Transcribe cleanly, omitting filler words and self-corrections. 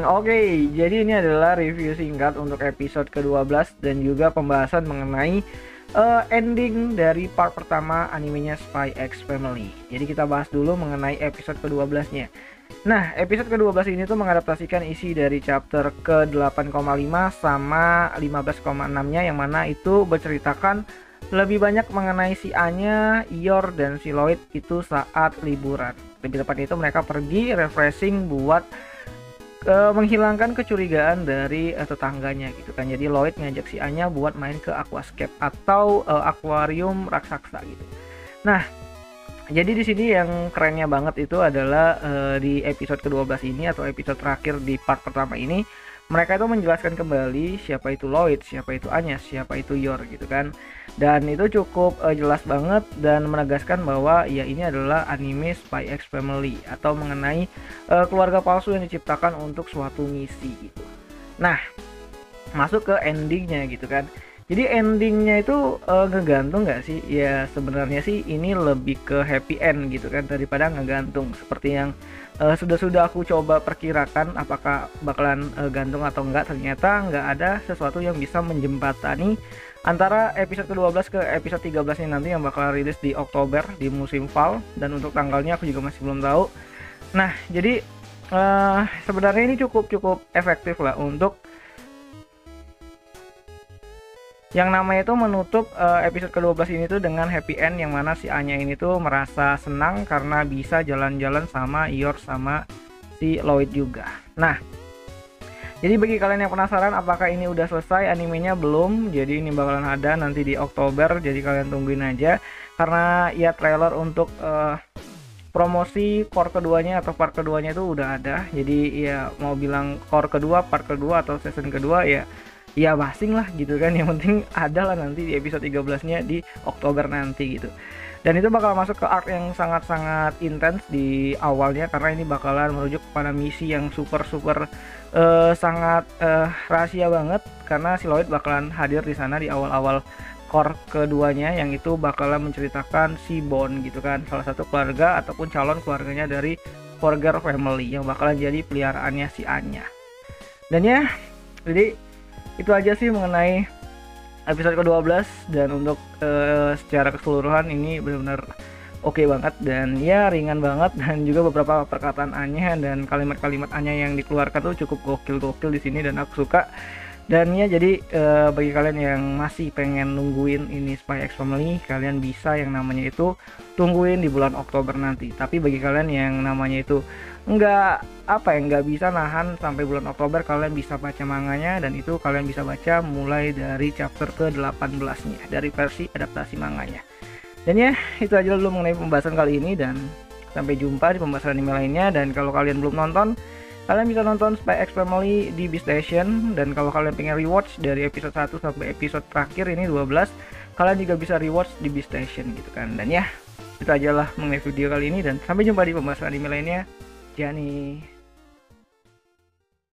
Oke. Jadi ini adalah review singkat untuk episode ke-12 dan juga pembahasan mengenai ending dari part pertama animenya Spy X Family. Jadi kita bahas dulu mengenai episode ke-12-nya. Nah, episode ke-12 ini tuh mengadaptasikan isi dari chapter ke-8,5 sama 15,6-nya, yang mana itu berceritakan lebih banyak mengenai si Anya, Yor, dan si Lloyd itu saat liburan. Lebih tepatnya itu mereka pergi refreshing buat menghilangkan kecurigaan dari tetangganya gitu kan. Jadi Lloyd ngajak si Anya buat main ke aquascape atau akuarium raksasa gitu. Nah, jadi di sini yang kerennya banget itu adalah di episode ke-12 ini atau episode terakhir di part pertama ini, mereka itu menjelaskan kembali siapa itu Lloyd, siapa itu Anya, siapa itu Yor gitu kan. Dan itu cukup jelas banget dan menegaskan bahwa ya ini adalah anime Spy X Family atau mengenai keluarga palsu yang diciptakan untuk suatu misi gitu. Nah, masuk ke endingnya gitu kan. Jadi endingnya itu ngegantung nggak sih? Ya sebenarnya sih ini lebih ke happy end gitu kan daripada ngegantung. Seperti yang sudah aku coba perkirakan apakah bakalan gantung atau enggak, ternyata nggak ada sesuatu yang bisa menjembatani antara episode ke-12 ke episode 13 ini nanti yang bakal rilis di Oktober di musim fall, dan untuk tanggalnya aku juga masih belum tahu. Nah, jadi sebenarnya ini cukup efektif lah untuk yang namanya itu menutup episode ke-12 ini tuh dengan happy end, yang mana si Anya ini tuh merasa senang karena bisa jalan-jalan sama Yor sama si Lloyd juga. Nah, jadi bagi kalian yang penasaran apakah ini udah selesai animenya, belum. Jadi ini bakalan ada nanti di Oktober, jadi kalian tungguin aja. Karena ya trailer untuk promosi core keduanya atau part keduanya itu udah ada. Jadi ya mau bilang core kedua, part kedua atau season kedua ya basing lah gitu kan. Yang penting ada lah nanti di episode 13-nya di Oktober nanti gitu. Dan itu bakal masuk ke arc yang sangat-sangat intens di awalnya, karena ini bakalan merujuk kepada misi yang super sangat rahasia banget, karena si Lloyd bakalan hadir di sana di awal-awal core keduanya, yang itu bakalan menceritakan si Bond gitu kan, salah satu keluarga ataupun calon keluarganya dari Forger Family yang bakalan jadi peliharaannya si Anya. Dan ya, jadi itu aja sih mengenai episode ke-12, dan untuk secara keseluruhan ini benar-benar oke banget, dan ya ringan banget, dan juga beberapa perkataan Anya dan kalimat-kalimat Anya yang dikeluarkan tuh cukup gokil di sini dan aku suka. Dan ya jadi bagi kalian yang masih pengen nungguin ini Spy X Family, kalian bisa yang namanya itu tungguin di bulan Oktober nanti. Tapi bagi kalian yang namanya itu nggak bisa nahan sampai bulan Oktober, kalian bisa baca manganya, dan itu kalian bisa baca mulai dari chapter ke-18-nya dari versi adaptasi manganya. Dan ya itu aja dulu mengenai pembahasan kali ini, dan sampai jumpa di pembahasan anime lainnya. Dan kalau kalian belum nonton, kalian bisa nonton Spy X Family di Beastation, dan kalau kalian pengen rewatch dari episode 1 sampai episode terakhir ini 12, kalian juga bisa rewatch di Beastation gitu kan. Dan ya, itu aja lah mengenai video kali ini, dan sampai jumpa di pembahasan anime lainnya. Jani.